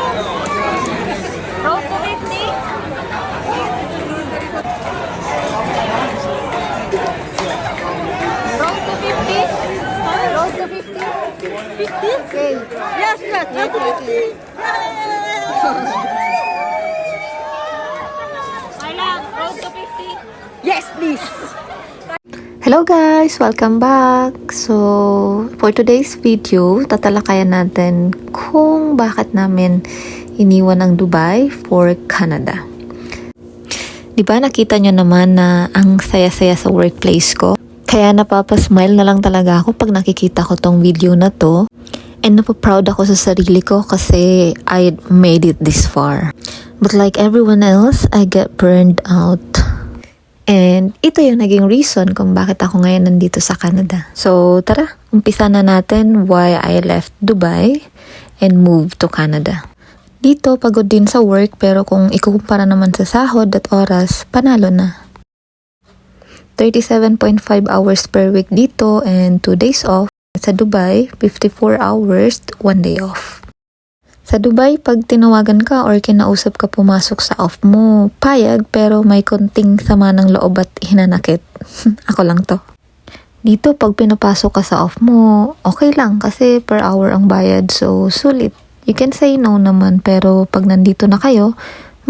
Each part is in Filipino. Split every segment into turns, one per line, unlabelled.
Road to 50. Road to 50. Road to 50. 50? Okay. Yes, yes. Road to 50. Ayla, road to 50. Yes, please.
Hello guys! Welcome back! So, for today's video, tatalakayan natin kung bakit namin iniwan ang Dubai for Canada. Diba nakita nyo naman na ang saya-saya sa workplace ko? Kaya napapasmile na lang talaga ako pag nakikita ko tong video na to. And napaproud ako sa sarili ko kasi I made it this far. But like everyone else, I get burned out. And ito yung naging reason kung bakit ako ngayon nandito sa Canada. So tara, umpisa na natin why I left Dubai and moved to Canada. Dito pagod din sa work pero kung ikukumpara naman sa sahod at oras, panalo na. 37.5 hours per week dito and 2 days off. Sa Dubai, 54 hours, 1 day off. Sa Dubai, pag tinawagan ka or kinausap ka pumasok sa off mo, payag pero may konting sama ng loob at hinanakit. Ako lang to. Dito, pag pinapasok ka sa off mo, okay lang kasi per hour ang bayad so sulit. You can say no naman pero pag nandito na kayo,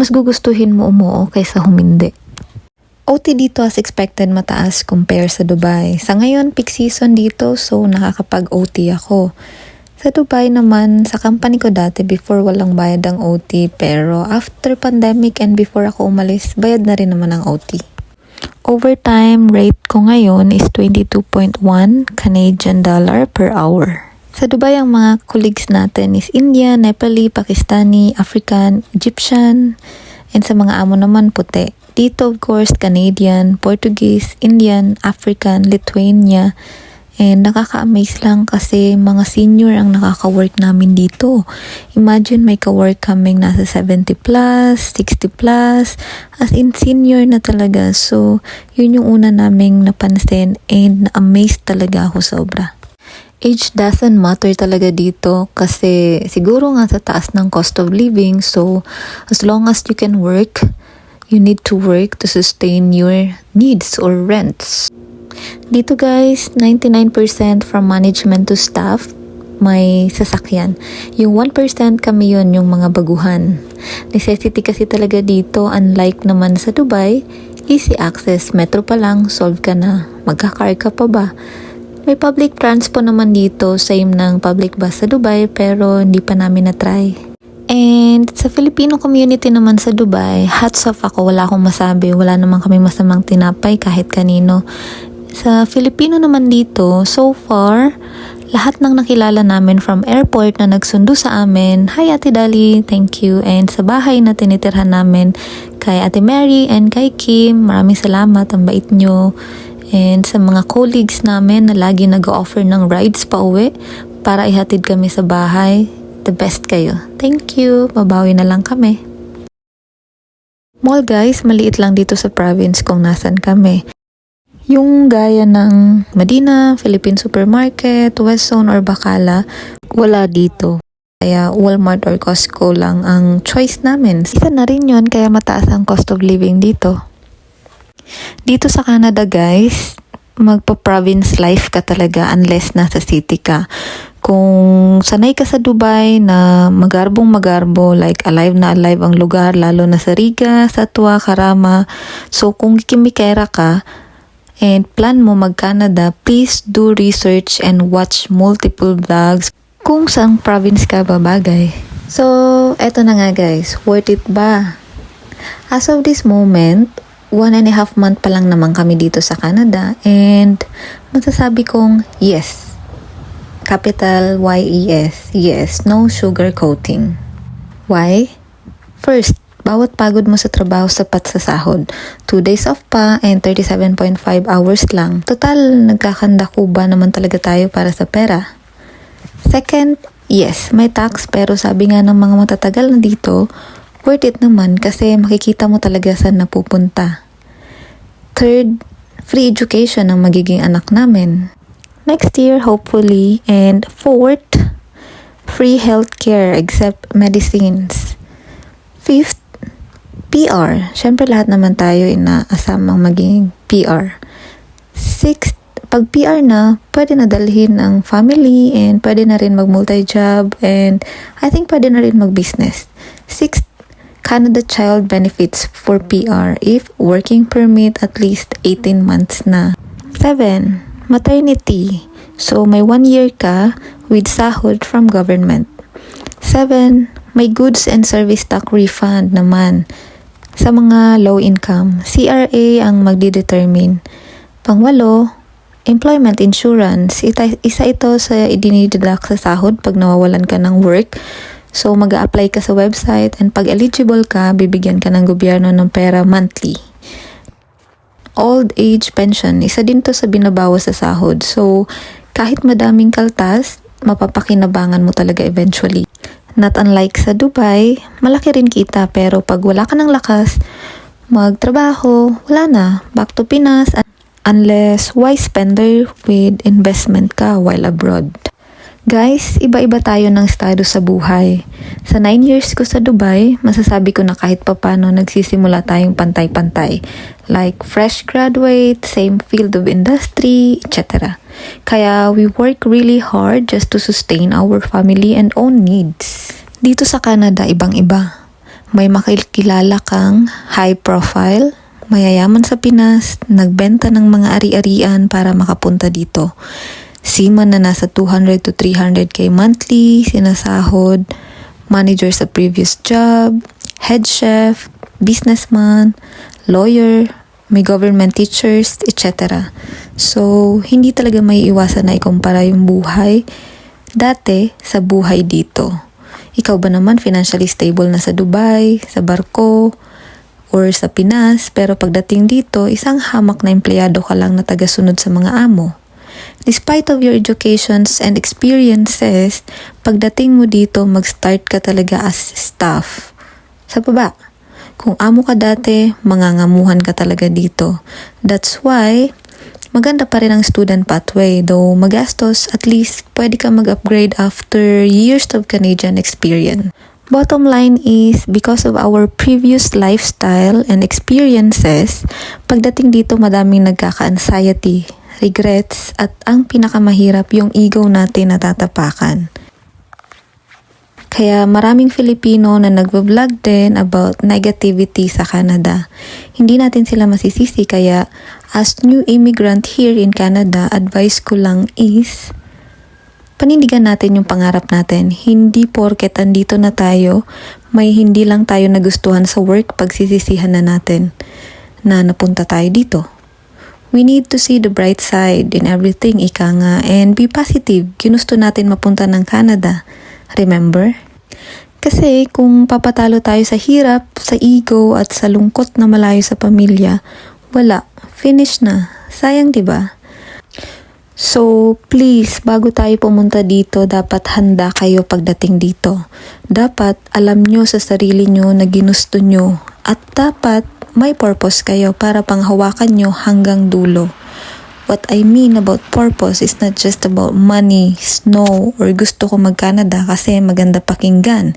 mas gugustuhin mo umuo kaysa humindi. OT dito as expected mataas compare sa Dubai. Sa ngayon, peak season dito so nakakapag-OT ako. Sa Dubai naman, sa company ko dati, before walang bayad ang OT, pero after pandemic and before ako umalis, bayad na rin naman ang OT. Overtime rate ko ngayon is 22.1 Canadian dollar per hour. Sa Dubai, ang mga colleagues natin is Indian, Nepali, Pakistani, African, Egyptian, and sa mga amo naman puti. Dito, of course, Canadian, Portuguese, Indian, African, Lithuania. And nakaka-amaze lang kasi mga senior ang nakaka-work namin dito. Imagine may ka-work kaming nasa 70 plus, 60 plus, as in senior na talaga. So, yun yung una naming napansin and na-amaze talaga ako sobra. Age doesn't matter talaga dito kasi siguro nga sa taas ng cost of living. So, as long as you can work, you need to work to sustain your needs or rents. Dito guys, 99% from management to staff may sasakyan. Yung 1% kami yun, yung mga baguhan. Necessity kasi talaga dito, unlike naman sa Dubai, easy access, metro pa lang, solve ka na. Magka-car ka pa ba? May public transport naman dito, same ng public bus sa Dubai, pero hindi pa namin na-try. And sa Filipino community naman sa Dubai, hats off ako, wala akong masabi, wala naman kami masamang tinapay kahit kanino. Sa Filipino naman dito, so far, lahat ng nakilala namin from airport na nagsundo sa amin, hi Ate Dali, thank you. And sa bahay na tinitirhan namin, kay Ate Mary and kay Kim, maraming salamat, ang bait nyo. And sa mga colleagues namin na lagi nag-offer ng rides pa uwi para ihatid kami sa bahay, the best kayo. Thank you, babawi na lang kami. Mall guys, maliit lang dito sa province kung nasan kami. Yung gaya ng Medina, Philippine Supermarket, West Zone or Bacala, wala dito. Kaya Walmart or Costco lang ang choice namin. Isa na rin yun kaya mataas ang cost of living dito. Dito sa Canada guys, magpa-province life ka talaga unless nasa city ka. Kung sanay ka sa Dubai na magarbong-magarbo, like alive na alive ang lugar, lalo na sa Riga, Satwa, Karama. So kung kimikera ka, and plan mo mag-Canada, please do research and watch multiple vlogs kung saang province ka babagay. So, eto na nga guys, worth it ba? As of this moment, 1.5 month pa lang naman kami dito sa Canada and masasabi kong yes. Capital Y-E-S. Yes, no sugar coating. Why? First, bawat pagod mo sa trabaho sapat sa sahod. 2 days off pa and 37.5 hours lang. Total, nagkakandakuba naman talaga tayo para sa pera. Second, yes, may tax pero sabi nga ng mga matatagal na dito, worth it naman kasi makikita mo talaga saan napupunta. Third, free education ang magiging anak namin. Next year, hopefully. And fourth, free healthcare except medicines. 5th, PR. Siyempre lahat naman tayo inaasamang maging PR. 6th, pag PR na, pwede na dalhin ang family and pwede na rin mag-multi-job and I think pwede na rin mag-business. 6th, Canada Child Benefits for PR if working permit at least 18 months na. 7, maternity. So, may 1 year ka with sahod from government. 7, may goods and service tax refund naman sa mga low income. CRA ang magdidetermine. Pang-8, employment insurance. Isa ito sa idinideduct sa sahod pag nawawalan ka ng work. So, mag-a-apply ka sa website and pag eligible ka, bibigyan ka ng gobyerno ng pera monthly. Old age pension, isa din to sa binabawas sa sahod. So, kahit madaming kaltas, mapapakinabangan mo talaga eventually. Not unlike sa Dubai, malaki rin kita pero pag wala ka ng lakas, magtrabaho, wala na, back to Pinas unless wise spender with investment ka while abroad. Guys, iba-iba tayo ng estado sa buhay. Sa 9 years ko sa Dubai, masasabi ko na kahit papano nagsisimula tayong pantay-pantay. Like fresh graduate, same field of industry, etc. Kaya we work really hard just to sustain our family and own needs. Dito sa Canada, ibang-iba. May makikilala kang high profile, mayayaman sa Pinas, nagbenta ng mga ari-arian para makapunta dito. Seaman na nasa 200 to 300k monthly, sinasahod, manager sa previous job, head chef, businessman, lawyer, may government teachers, etc. So, hindi talaga may iwasan na ikumpara yung buhay dati sa buhay dito. Ikaw ba naman financially stable na sa Dubai, sa barko, or sa Pinas, pero pagdating dito, isang hamak na empleyado ka lang na tagasunod sa mga amo. Despite of your educations and experiences, pagdating mo dito, mag-start ka talaga as staff. Sa baba. Kung amo ka dati, mangangamuhan ka talaga dito. That's why, maganda pa rin ang student pathway. Though magastos, at least pwede ka mag-upgrade after years of Canadian experience. Bottom line is, because of our previous lifestyle and experiences, pagdating dito madaming nagkaka-anxiety, regrets, at ang pinakamahirap yung ego natin natatapakan. Kaya maraming Filipino na nagbablog din about negativity sa Canada. Hindi natin sila masisisi kaya as new immigrant here in Canada, advice ko lang is panindigan natin yung pangarap natin. Hindi porket andito na tayo, may hindi lang tayo nagustuhan sa work pagsisisihan na natin na napunta tayo dito. We need to see the bright side in everything, ika nga, and be positive. Ginusto natin mapunta ng Canada. Remember? Kasi kung papatalo tayo sa hirap, sa ego, at sa lungkot na malayo sa pamilya, wala. Finish na. Sayang, diba? So, please, bago tayo pumunta dito, dapat handa kayo pagdating dito. Dapat alam nyo sa sarili nyo na ginusto nyo. At dapat may purpose kayo para panghawakan nyo hanggang dulo. What I mean about purpose is not just about money, snow, or gusto ko mag-Canada kasi maganda pakinggan,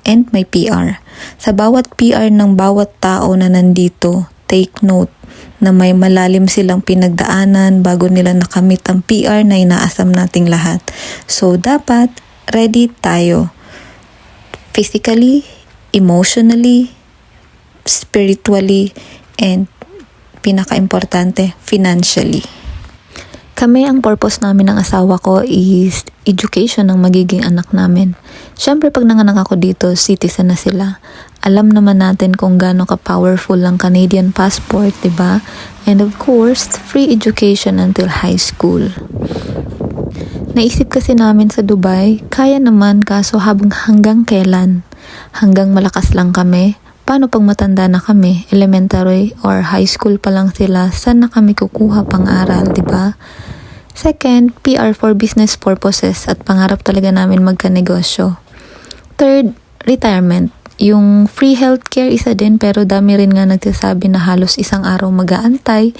and may PR. Sa bawat PR ng bawat tao na nandito, take note na may malalim silang pinagdaanan bago nila nakamit ang PR na inaasam nating lahat. So, dapat ready tayo. Physically, emotionally, spiritually, and pinaka-importante, financially. Kami, ang purpose namin ng asawa ko is education ng magiging anak namin. Siyempre, pag nanganak ako dito, citizen na sila. Alam naman natin kung gaano ka-powerful ang Canadian passport, diba? And of course, free education until high school. Naisip kasi namin sa Dubai, kaya naman kaso hanggang kailan? Hanggang malakas lang kami? Paano pag matanda na kami, elementary or high school pa lang sila, saan na kami kukuha pang-aral, diba? Second, PR for business purposes at pangarap talaga namin magka-negosyo. Third, retirement. Yung free healthcare isa din pero dami rin nga nagsasabi na halos isang araw mag-aantay.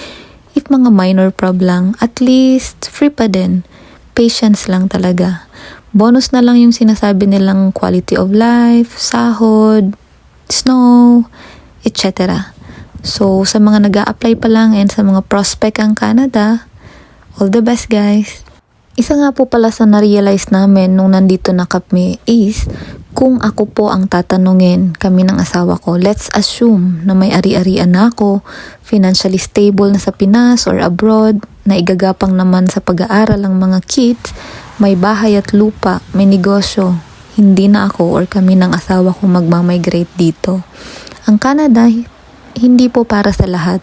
If mga minor problem, at least free pa din. Patience lang talaga. Bonus na lang yung sinasabi nilang quality of life, sahod, snow, etc. So, sa mga nag-a-apply pa lang and sa mga prospect ang Canada, all the best guys! Isa nga po pala sa na-realize namin nung nandito na kami is, kung ako po ang tatanungin kami ng asawa ko, let's assume na may ari-arian na ako, financially stable na sa Pinas or abroad, na igagapang naman sa pag-aaral ang mga kids, may bahay at lupa, may negosyo, hindi na ako or kami ng asawa ko magmamigrate dito. Ang Canada, hindi po para sa lahat.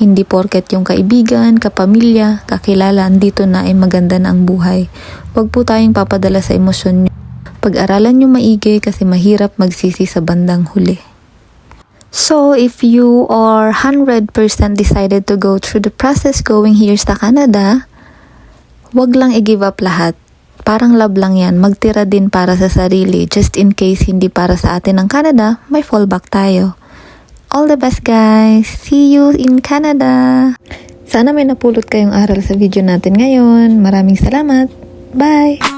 Hindi porket yung kaibigan, kapamilya, kakilala, andito na ay maganda na ang buhay. Huwag po tayong papadala sa emosyon nyo. Pag-aralan nyo maigi kasi mahirap magsisi sa bandang huli. So, if you are 100% decided to go through the process going here sa Canada, wag lang i-give up lahat. Parang love lang yan. Magtira din para sa sarili. Just in case hindi para sa atin ang Canada, may fallback tayo. All the best guys! See you in Canada! Sana may napulot kayong aral sa video natin ngayon. Maraming salamat! Bye!